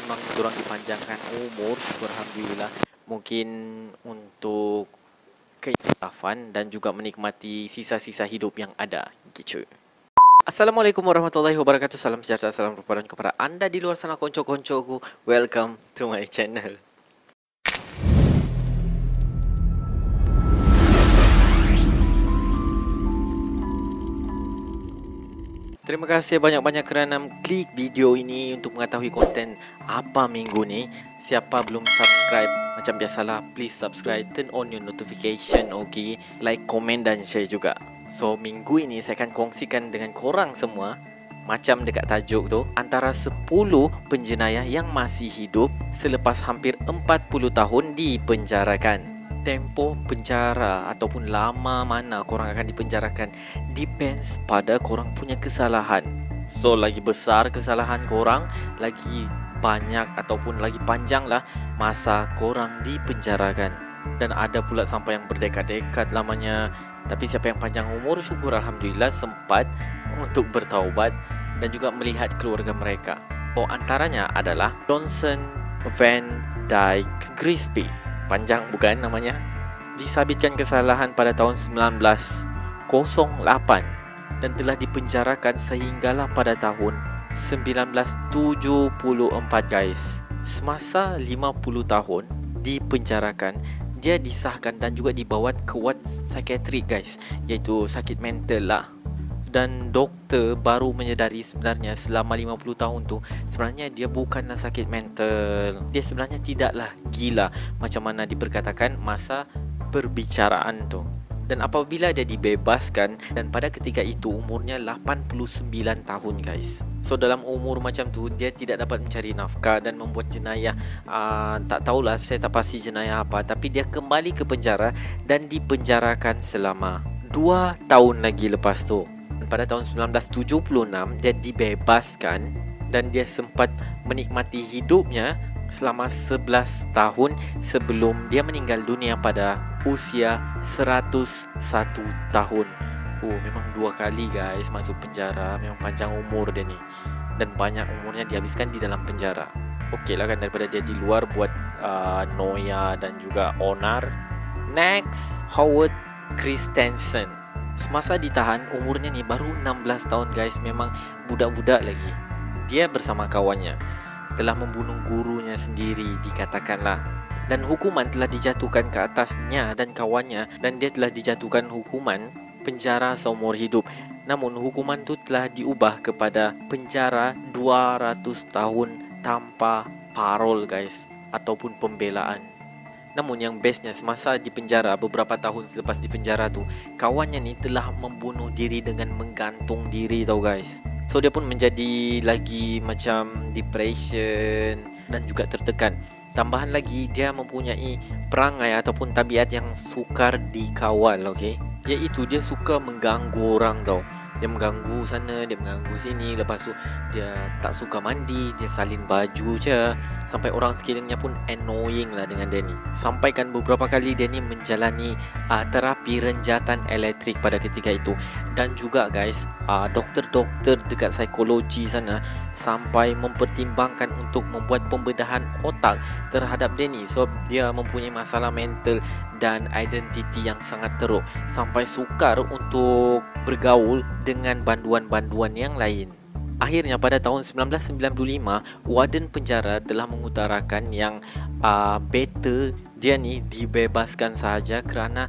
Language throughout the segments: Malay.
memang diorang dipanjangkan umur, syukur alhamdulillah. Mungkin untuk keinsafan dan juga menikmati sisa-sisa hidup yang ada gitu. Assalamualaikum warahmatullahi wabarakatuh. Salam sejahtera, salam rupa kepada anda di luar sana konco-koncoku. Welcome to my channel. Terima kasih banyak-banyak kerana klik video ini untuk mengetahui konten apa minggu ni. Siapa belum subscribe, macam biasalah, please subscribe, turn on your notification, okay? Like, komen dan share juga. So, minggu ini saya akan kongsikan dengan korang semua, macam dekat tajuk tu, antara 10 penjenayah yang masih hidup selepas hampir 40 tahun dipenjarakan. Tempoh penjara ataupun lama mana korang akan dipenjarakan depends pada korang punya kesalahan. So, lagi besar kesalahan korang, lagi banyak ataupun lagi panjang lah masa korang dipenjarakan. Dan ada pula sampai yang berdekat-dekat lamanya. Tapi siapa yang panjang umur, syukur alhamdulillah sempat untuk bertaubat dan juga melihat keluarga mereka. So, antaranya adalah Johnson Van Dyke Gillespie. Panjang bukan namanya? Disabitkan kesalahan pada tahun 1908 dan telah dipenjarakan sehinggalah pada tahun 1974 guys. Semasa 50 tahun dipenjarakan, dia disahkan dan juga dibawa ke ward psikiatrik guys, iaitu sakit mental lah. Dan doktor baru menyedari sebenarnya selama 50 tahun tu sebenarnya dia bukanlah sakit mental. Dia sebenarnya tidaklah gila macam mana diperkatakan masa perbicaraan tu. Dan apabila dia dibebaskan, dan pada ketika itu umurnya 89 tahun guys. So dalam umur macam tu dia tidak dapat mencari nafkah dan membuat jenayah. Tak tahulah, saya tak pasti jenayah apa, tapi dia kembali ke penjara dan dipenjarakan selama 2 tahun lagi lepas tu. Pada tahun 1976 dia dibebaskan dan dia sempat menikmati hidupnya selama 11 tahun sebelum dia meninggal dunia pada usia 101 tahun. Memang 2 kali guys masuk penjara. Memang panjang umur dia ni. Dan banyak umurnya dihabiskan di dalam penjara. Okey lah kan, daripada dia di luar buat noya dan juga onar. Next, Howard Christensen. Semasa ditahan, umurnya ni baru 16 tahun guys. Memang budak-budak lagi. Dia bersama kawannya telah membunuh gurunya sendiri, dikatakanlah. Dan hukuman telah dijatuhkan ke atasnya dan kawannya. Dan dia telah dijatuhkan hukuman penjara seumur hidup. Namun hukuman tu telah diubah kepada penjara 200 tahun tanpa parol guys, ataupun pembelaan. Namun yang bestnya, semasa di penjara, beberapa tahun selepas di penjara tu, kawannya ni telah membunuh diri dengan menggantung diri tau guys. So dia pun menjadi lagi macam depression dan juga tertekan. Tambahan lagi, dia mempunyai perangai ataupun tabiat yang sukar dikawal, okay? Iaitu dia suka mengganggu orang tau. Dia mengganggu sana, dia mengganggu sini. Lepas tu dia tak suka mandi, dia salin baju je. Sampai orang sekelilingnya pun annoying lah dengan dia ni. Sampaikan beberapa kali dia ni menjalani terapi renjatan elektrik pada ketika itu. Dan juga guys, doktor-doktor dekat psikologi sana sampai mempertimbangkan untuk membuat pembedahan otak terhadap dia ni. So dia mempunyai masalah mental dan identiti yang sangat teruk, sampai sukar untuk bergaul dengan banduan-banduan yang lain. Akhirnya pada tahun 1995, warden penjara telah mengutarakan yang better dia ni dibebaskan sahaja kerana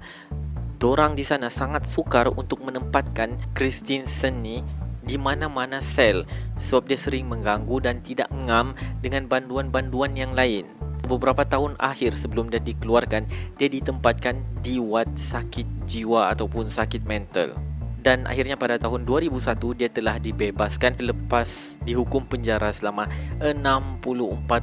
dorang di sana sangat sukar untuk menempatkan Christensen ni di mana-mana sel, sebab dia sering mengganggu dan tidak ngam dengan banduan-banduan yang lain. Beberapa tahun akhir sebelum dia dikeluarkan, dia ditempatkan di ward sakit jiwa ataupun sakit mental. Dan akhirnya pada tahun 2001 dia telah dibebaskan selepas dihukum penjara selama 64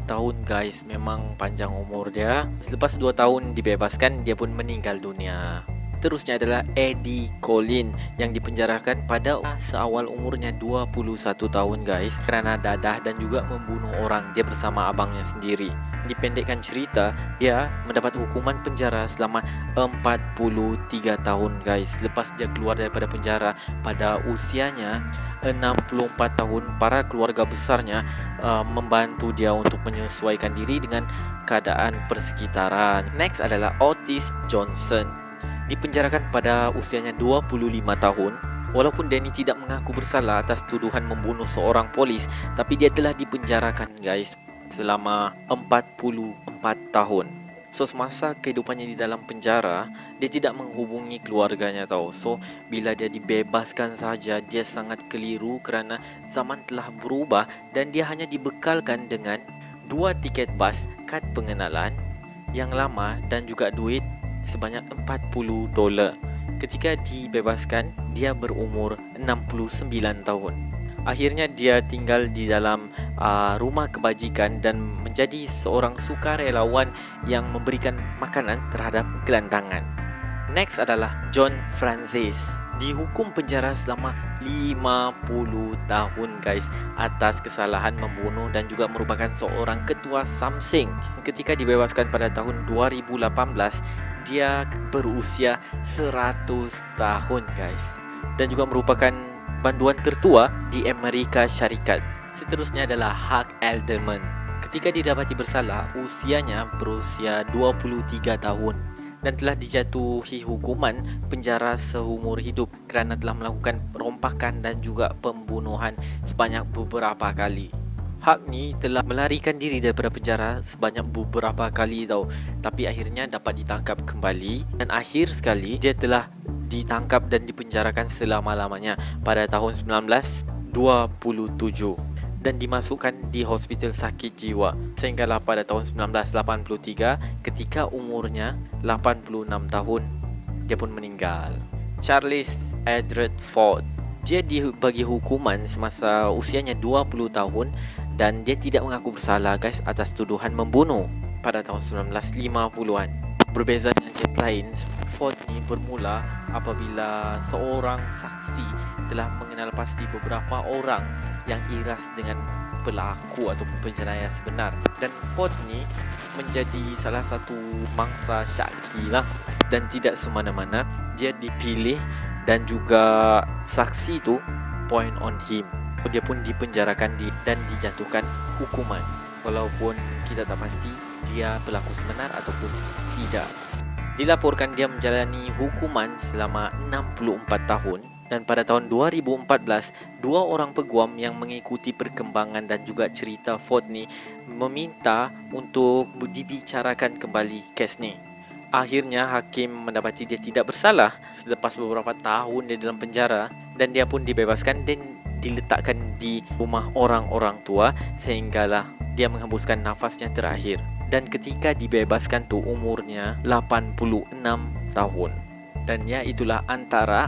tahun guys. Memang panjang umur dia. Selepas 2 tahun dibebaskan, dia pun meninggal dunia. Seterusnya adalah Eddie Collin yang dipenjarakan pada seawal umurnya 21 tahun guys, kerana dadah dan juga membunuh orang dia bersama abangnya sendiri. Dipendekkan cerita, dia mendapat hukuman penjara selama 43 tahun guys. Lepas dia keluar daripada penjara pada usianya 64 tahun, para keluarga besarnya membantu dia untuk menyesuaikan diri dengan keadaan persekitaran. Next adalah Otis Johnson. Dipenjarakan pada usianya 25 tahun. Walaupun Danny tidak mengaku bersalah atas tuduhan membunuh seorang polis, tapi dia telah dipenjarakan guys selama 44 tahun. So semasa kehidupannya di dalam penjara, dia tidak menghubungi keluarganya tau. So bila dia dibebaskan saja, dia sangat keliru kerana zaman telah berubah dan dia hanya dibekalkan dengan 2 tiket bas, kad pengenalan yang lama dan juga duit sebanyak $40. Ketika dibebaskan, dia berumur 69 tahun. Akhirnya dia tinggal di dalam rumah kebajikan dan menjadi seorang sukarelawan yang memberikan makanan terhadap gelandangan. Next adalah John Francis. Dihukum penjara selama 50 tahun guys atas kesalahan membunuh dan juga merupakan seorang ketua Samsung. Ketika dibebaskan pada tahun 2018, dia berusia 100 tahun guys, dan juga merupakan banduan tertua di Amerika Syarikat. Seterusnya adalah Huck Elderman. Ketika didapati bersalah, usianya berusia 23 tahun dan telah dijatuhi hukuman penjara seumur hidup kerana telah melakukan perompakan dan juga pembunuhan sebanyak beberapa kali. Huck ni telah melarikan diri daripada penjara sebanyak beberapa kali tau, tapi akhirnya dapat ditangkap kembali dan akhir sekali dia telah ditangkap dan dipenjarakan selama-lamanya pada tahun 1927 dan dimasukkan di hospital sakit jiwa sehinggalah pada tahun 1983 ketika umurnya 86 tahun dia pun meninggal. Charles Edward Ford, dia dibagi hukuman semasa usianya 20 tahun dan dia tidak mengaku bersalah guys atas tuduhan membunuh pada tahun 1950-an. Berbeza dengan kes lain, Ford ni bermula apabila seorang saksi telah mengenal pasti beberapa orang yang iras dengan pelaku atau penjenayah sebenar, dan Ford ni menjadi salah satu mangsa syaki lah, dan tidak semana-mana dia dipilih dan juga saksi tu point on him. Dia pun dipenjarakan dan dijatuhkan hukuman walaupun kita tak pasti dia pelaku sebenar ataupun tidak. Dilaporkan dia menjalani hukuman selama 64 tahun dan pada tahun 2014 dua orang peguam yang mengikuti perkembangan dan juga cerita Ford ni meminta untuk dibicarakan kembali kes ni. Akhirnya hakim mendapati dia tidak bersalah selepas beberapa tahun dia dalam penjara dan dia pun dibebaskan dan diletakkan di rumah orang-orang tua sehinggalah dia menghembuskan nafasnya terakhir. Dan ketika dibebaskan tu umurnya 86 tahun. Dan ya itulah antara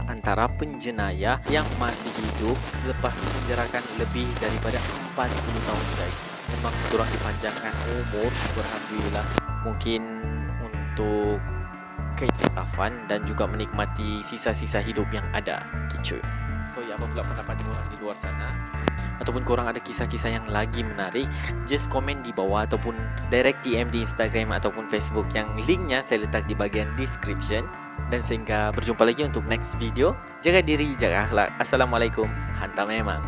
penjenayah yang masih hidup selepas dipenjarakan lebih daripada 40 tahun guys. Memang kurang dipanjangkan umur, alhamdulillah. Mungkin untuk keikutafan dan juga menikmati sisa-sisa hidup yang ada. Gitu. So ya, apa pula pendapat korang di luar sana? Ataupun korang ada kisah-kisah yang lagi menarik, just komen di bawah ataupun direct DM di Instagram ataupun Facebook yang linknya saya letak di bahagian description. Dan sehingga berjumpa lagi untuk next video. Jaga diri, jaga akhlak. Assalamualaikum. Hantar memang.